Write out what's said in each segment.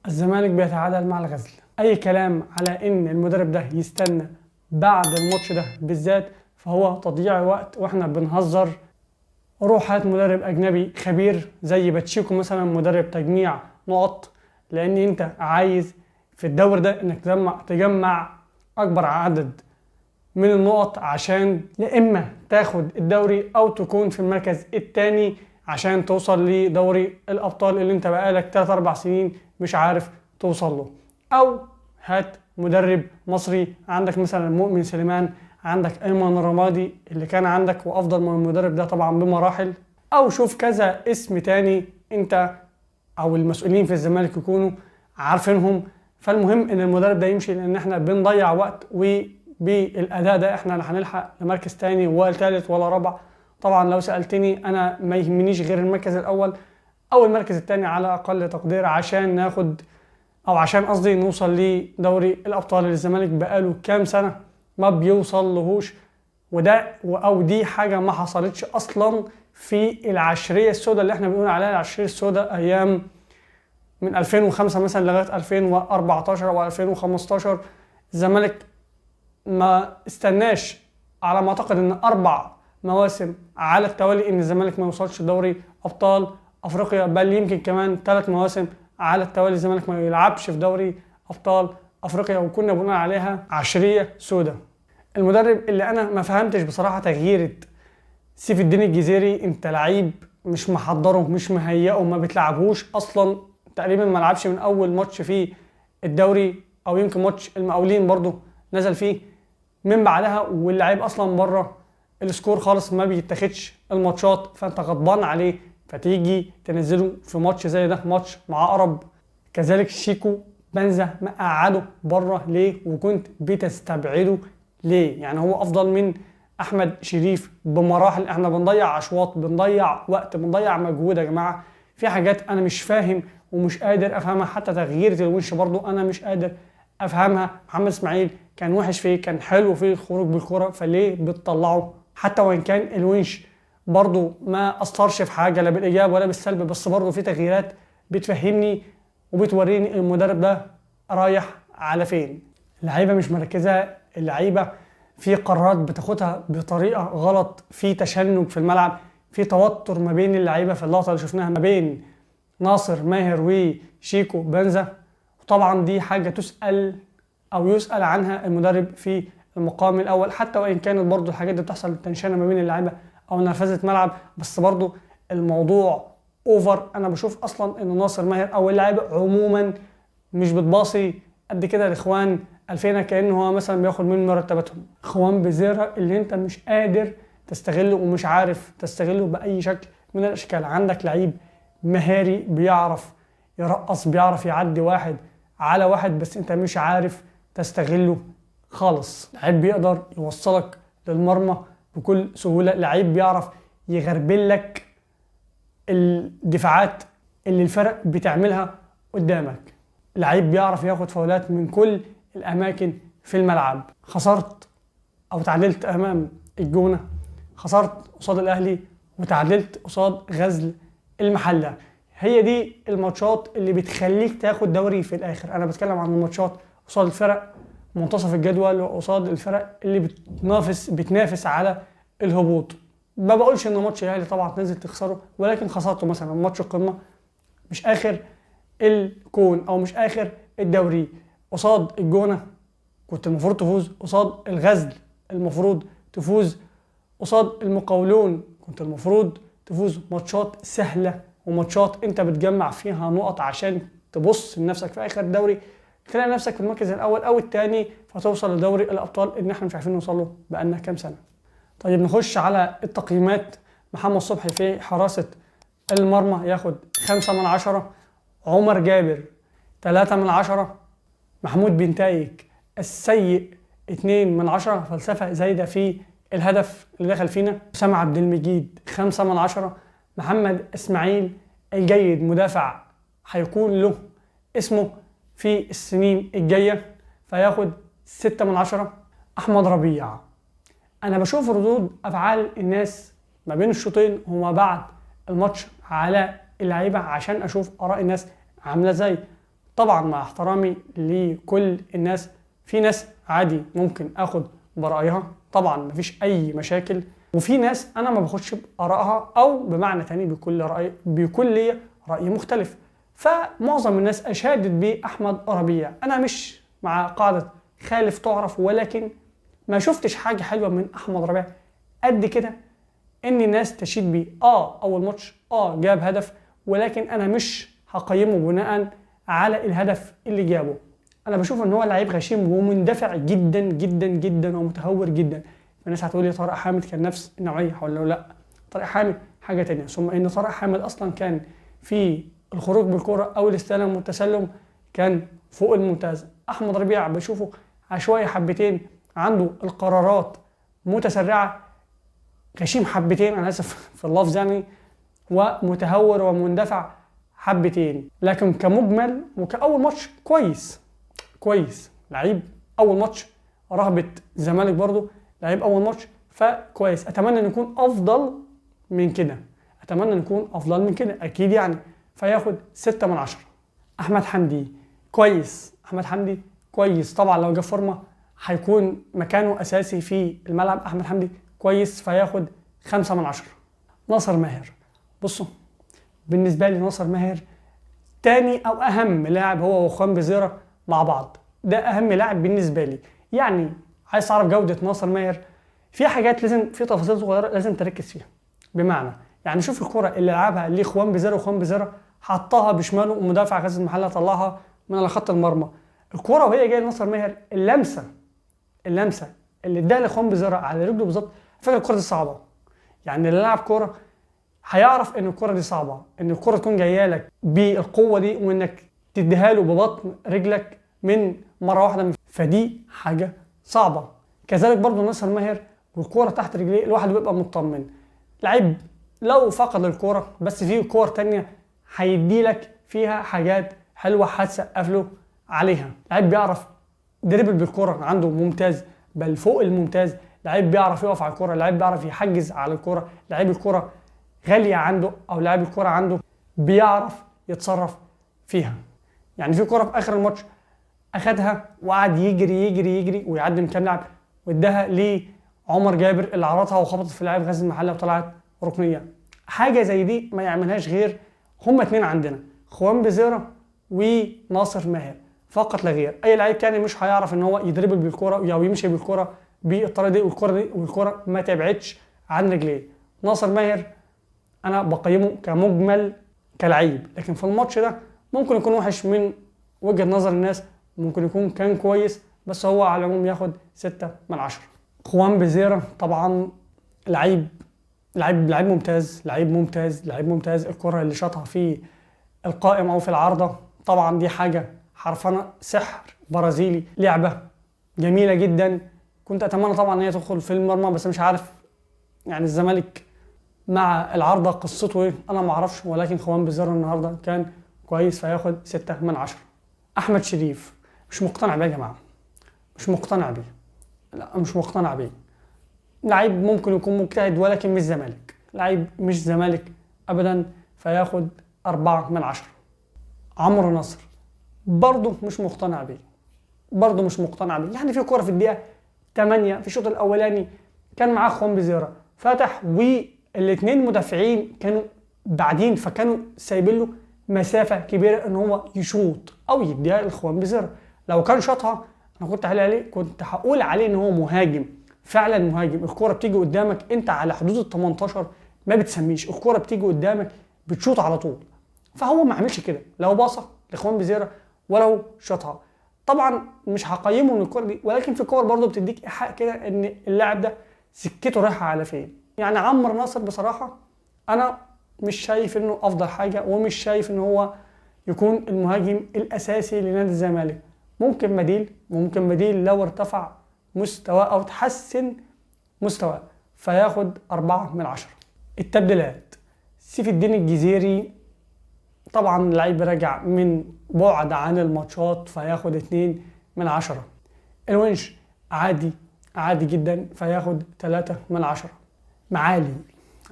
الزمالك بيتعادل مع الغزل. اي كلام على ان المدرب ده يستنى بعد الماتش ده بالذات فهو تضييع وقت، واحنا بنهزر. روح هات مدرب اجنبي خبير زي باتشيكو مثلا، مدرب تجميع نقط، لان انت عايز في الدوري ده انك تجمع اكبر عدد من النقط عشان يا اما تاخد الدوري او تكون في المركز الثاني عشان توصل لدوري الابطال اللي انت بقالك 3 4 سنين مش عارف توصل له. او هات مدرب مصري، عندك مثلا مؤمن سليمان، عندك ايمن رمادي اللي كان عندك وافضل من المدرب ده طبعا بمراحل، او شوف كذا اسم تاني انت او المسؤولين في الزمالك يكونوا عارفينهم. فالمهم ان المدرب ده يمشي، لان احنا بنضيع وقت، وبالاداء ده احنا لا هنلحق لمركز تاني ولا تالت ولا رابع. طبعا لو سالتني انا ما يهمنيش غير المركز الاول او المركز التاني على اقل تقدير، عشان ناخد او عشان قصدي نوصل لدوري الابطال اللي الزمالك بقاله كام سنه ما بيوصل لهوش. دي حاجه ما حصلتش اصلا في العشريه السوداء اللي احنا بنقول عليها العشريه السوداء، ايام من 2005 مثلا لغايه 2014 او 2015. الزمالك ما استناش على ما اعتقد ان 4 مواسم على التوالي ان الزمالك ما يوصلش دوري ابطال افريقيا، بل يمكن كمان 3 مواسم على التوالي الزمالك ما يلعبش في دوري ابطال افريقيا، وكنا بنقول عليها عشريه سوداء. المدرب اللي انا ما فهمتش بصراحه تغييره سيف الدين الجزيري، انت لعيب مش محضره مش مهيئه ما بتلعبوش اصلا، تقريبا ما لعبش من اول ماتش في الدوري، او يمكن ماتش المقاولين برضو نزل فيه من بعدها، واللعيب اصلا بره السكور خالص ما بيتاخدش الماتشات، فانت غضبان عليه فتيجي تنزله في ماتش زي ده، ماتش مع عقرب. كذلك شيكو بنزا مقعده بره ليه وكنت بتستبعده ليه؟ يعني هو افضل من احمد شريف بمراحل. احنا بنضيع اشواط، بنضيع وقت، بنضيع مجهود يا جماعه. في حاجات انا مش فاهم ومش قادر افهمها، حتى تغيير الونش برضو انا مش قادر افهمها. محمد اسماعيل كان وحش فيه، كان حلو في الخروج بالكرة، فليه بتطلعه؟ حتى وان كان الونش برضو ما اثرش في حاجه لا بالايجاب ولا بالسلب، بس برضو في تغييرات بتفهمني وبتوريني المدرب ده رايح على فين. اللعيبه مش مركزه، اللعيبه في قرارات بتاخدها بطريقه غلط، في تشنج في الملعب، في توتر ما بين اللعيبه في اللقطه اللي شفناها ما بين ناصر ماهر وشيكو بنزا. وطبعا دي حاجه تسال او يسال عنها المدرب في المقام الاول، حتى وان كانت برضو الحاجات دي بتحصل تنشنه ما بين اللعيبه او نرفزه ملعب، بس برضو الموضوع اوفر. انا بشوف اصلا ان ناصر ماهر او اللعيبه عموما مش بتباصي قد كده لاخوان الفينا، كانه هو مثلا بياخد من مرتباتهم. اخوان بزيرة اللي انت مش قادر تستغله ومش عارف تستغله باي شكل من الاشكال. عندك لعيب مهاري بيعرف يرقص، بيعرف يعدي واحد على واحد، بس انت مش عارف تستغله خالص. لعيب بيقدر يوصلك للمرمى بكل سهوله، لعيب بيعرف يغربل لك الدفاعات اللي الفرق بتعملها قدامك، لعيب بيعرف ياخد فاولات من كل الاماكن في الملعب. خسرت او تعادلت امام الجونه، خسرت قصاد الاهلي، وتعادلت قصاد غزل المحله. هي دي الماتشات اللي بتخليك تاخد دوري في الاخر. انا بتكلم عن الماتشات قصاد الفرق منتصف الجدول وقصاد الفرق اللي بتنافس على الهبوط. ما بقولش ان ماتش الاهلي طبعا تنزل تخسره، ولكن خسرته مثلا ماتش القمه مش اخر الكون او مش اخر الدوري. قصاد الجونه كنت المفروض تفوز، قصاد الغزل المفروض تفوز، قصاد المقاولون كنت المفروض تفوز. ماتشات سهله وماتشات انت بتجمع فيها نقط عشان تبص لنفسك في اخر الدوري تلاقي نفسك في المركز الاول او الثاني، فتوصل لدوري الابطال اللي احنا مش عارفين نوصل له بقالنا كام سنه. طيب نخش على التقييمات. محمد صبحي في حراسه المرمى ياخد 5/10، عمر جابر 3/10، محمود بنتايج السيء 2/10، فلسفه زايده في الهدف اللي دخل فينا. اسامه عبد المجيد 5/10، محمد اسماعيل الجيد مدافع هيكون له اسمه في السنين الجايه فياخد 6/10. احمد ربيع انا بشوف ردود افعال الناس ما بين الشوطين وما بعد الماتش على اللعيبه عشان اشوف اراء الناس عامله ازاي. طبعا مع احترامي لكل الناس، في ناس عادي ممكن اخد برأيها، طبعا مفيش اي مشاكل، وفي ناس انا ما باخدش بآرائها، او بمعنى تاني بيكون ليا رأي مختلف. فمعظم الناس اشادت بأحمد ربيع. انا مش مع قاعدة خالف تعرف، ولكن ما شفتش حاجة حلوة من أحمد ربيع قد كده إن الناس تشيد بيه. أول ماتش جاب هدف، ولكن أنا مش هقيمه بناء على الهدف اللي جابه. أنا بشوف إن هو لعيب غشيم ومندفع جدا جدا جدا ومتهور جدا. الناس هتقول لي طارق حامد كان نفس النوعية، هقول له لا، طارق حامد حاجة تانية. ثم إن طارق حامد أصلا كان في الخروج بالكرة أو الاستلام والتسلم كان فوق الممتاز. أحمد ربيع بشوفه عشوائي حبتين، عنده القرارات متسرعة، غشيم حبتين، أنا آسف في اللفظ يعني، ومتهور ومندفع حبتين. لكن كمجمل وكأول ماتش كويس لعيب أول ماتش، رهبة الزمالك برضو لعيب أول ماتش، فكويس. أتمنى أن يكون أفضل من كده، أكيد يعني، فياخد 6/10. أحمد حمدي كويس طبعا، لو جاب فورمة هيكون مكانه أساسي في الملعب. أحمد حمدي كويس، فياخد 5/10. ناصر ماهر، بصوا بالنسبة لي ناصر ماهر تاني أو أهم لاعب، هو وخوان بزيرة مع بعض، ده أهم لاعب بالنسبة لي. يعني عايز تعرف جودة ناصر ماهر، في حاجات لازم، في تفاصيل صغيرة لازم تركز فيها. بمعنى يعني شوف الكرة اللي لعبها لخوان بزيرة، وخوان بزيرة حطها بشماله ومدافع غزل المحلة طلعها من على خط المرمى. الكرة وهي جايه لناصر ماهر، اللمسة اللي اداها لخوان بزيرة على رجله بالظبط، فاكر الكرة دي صعبة. يعني اللي لعب كرة هيعرف ان الكرة دي صعبة، ان الكرة تكون جايه لك بالقوة دي وانك تديها له ببطن رجلك من مرة واحدة، فدي حاجة صعبة. كذلك برضو ناصر ماهر والكرة تحت رجليه الواحد بيبقى مطمن. لعيب لو فقد الكرة بس في كور تانية هيدي لك فيها حاجات حلوة هتسقف له عليها. لعيب بيعرف دريبل بالكرة عنده ممتاز، بل فوق الممتاز. لعيب بيعرف يقف على الكرة، لعيب بيعرف يحجز على الكرة، لعيب الكرة غالية عنده، او لعيب الكرة عنده بيعرف يتصرف فيها. يعني في كرة في اخر الماتش اخدها وقعد يجري ويعدي من كام لاعب، واداها لعمر جابر اللي عرضها وخبطت في لاعب غزل المحله وطلعت ركنيه. حاجه زي دي ما يعملهاش غير هما اتنين عندنا، خوان بزيرة وناصر ماهر، فقط لا غير. اي لعيب تاني مش هيعرف ان هو يدربل بالكرة او يمشي بالكرة بالطريقه دي، والكرة ما تبعدش عن رجليه. ناصر ماهر انا بقيمه كمجمل كلعيب، لكن في الماتش ده ممكن يكون وحش من وجهة نظر الناس، ممكن يكون كان كويس، بس هو على العموم ياخد 6/10. خوان بزيرة طبعا لعيب ممتاز. الكرة اللي شاطها في القائم او في العارضة طبعا دي حاجة حرفنة سحر برازيلي، لعبة جميلة جدا. كنت اتمنى طبعا ان هي تدخل في المرمى، بس مش عارف يعني الزمالك مع العارضة قصته ايه، انا ما اعرفش، ولكن خوان بزيرة النهارده كان كويس، فياخد 6/10. احمد شريف مش مقتنع بيه يا جماعة، مش مقتنع بيه. لعيب ممكن يكون مجتهد ولكن مش زمالك، لعيب مش زمالك ابدا، فياخد 4/10. عمرو نصر برضه مش مقتنع بيه، يعني في كرة في الدقيقة 8 في الشوط الاولاني كان معاه خوان بزيرة فتح، والاثنين مدافعين كانوا بعدين، فكانوا سايبين له مسافة كبيرة ان هو يشوط او يديها لخوان بزيرة. لو كان شاطها انا كنت هقول عليه ان هو مهاجم، فعلا مهاجم. الكرة بتيجي قدامك انت على حدود ال 18 ما بتسميش، الكرة بتيجي قدامك بتشوط على طول. فهو ما عملش كده، لو باصه لخوان بزيرة ولو شاطها. طبعا مش هقيمه من الكرة دي، ولكن في كور برضه بتديك ايحاء كده ان اللاعب ده سكته رايحه على فين. يعني عمرو ناصر بصراحه انا مش شايف انه افضل حاجه، ومش شايف ان هو يكون المهاجم الاساسي لنادي الزمالك. ممكن بديل لو ارتفع مستواه او تحسن مستواه، فياخد 4/10. التبديلات، سيف الدين الجزيري طبعا لعيب راجع من بعد عن الماتشات، فياخد 2/10. الونش عادي جدا، فياخد 3/10. معالي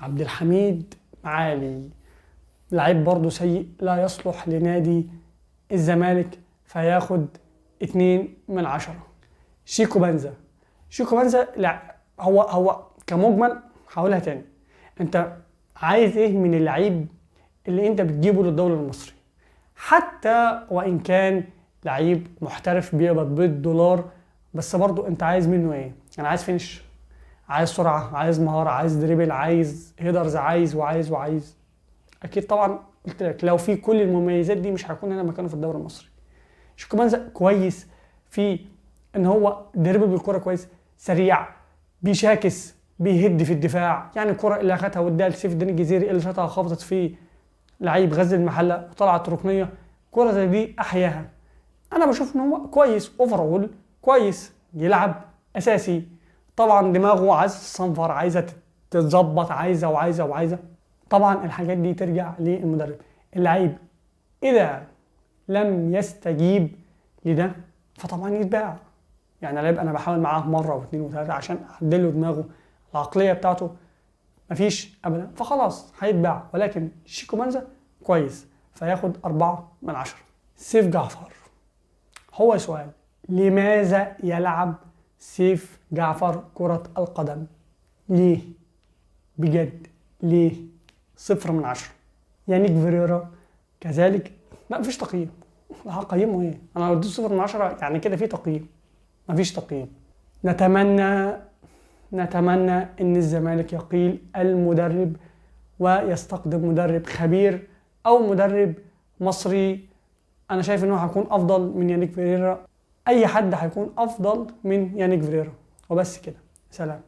عبد الحميد لعيب برضه سيء، لا يصلح لنادي الزمالك فياخد 2/10. شيكو بنزا. شيكو بنزا لا، هو كمجمل هقولها تاني. انت عايز ايه من اللعيب اللي انت بتجيبه للدوري المصري؟ حتى وان كان لعيب محترف بيقبض بالدولار، بس برضو انت عايز منه ايه؟ انا عايز فينش، عايز سرعه، عايز مهاره، عايز دريبل، عايز هيدرز، عايز. اكيد طبعا قلت لك لو في كل المميزات دي مش هيكون هنا مكانه في الدوري المصري. شيكو بنزا كويس في ان هو دريبل بالكوره كويس، سريع، بيشاكس، بيهد في الدفاع. يعني الكره اللي اخدها واداها لسيف الدين الجزيري اللي شاطها خبطت في لعيب غزل المحله وطلعت ركنيه، كره زي دي احياها. انا بشوف ان هو كويس، اوفرول كويس، يلعب اساسي. طبعا دماغه عايز تصنفر، عايزه تتظبط، عايزه. طبعا الحاجات دي ترجع للمدرب. اللعيب اذا لم يستجيب لده فطبعا يتباع. يعني اللعيب انا بحاول معاه مره واثنين وثلاثه عشان اعدله دماغه، العقليه بتاعته مفيش ابدا، فخلاص هيتباع. ولكن شيكو بنزا كويس فياخد 4/10. سيف جعفر. هو سؤال، لماذا يلعب سيف جعفر كرة القدم؟ ليه؟ بجد ليه؟ 0/10. يانيك فيريرا كذلك، لا مفيش تقييم. هقيمه ايه؟ انا لو اديته 0/10 يعني كده في تقييم، مفيش تقييم. نتمنى ان الزمالك يقيل المدرب ويستقدم مدرب خبير او مدرب مصري. انا شايف انه هيكون افضل من يانيك فيريرا، اي حد هيكون افضل من يانيك فيريرا. وبس كده، سلام.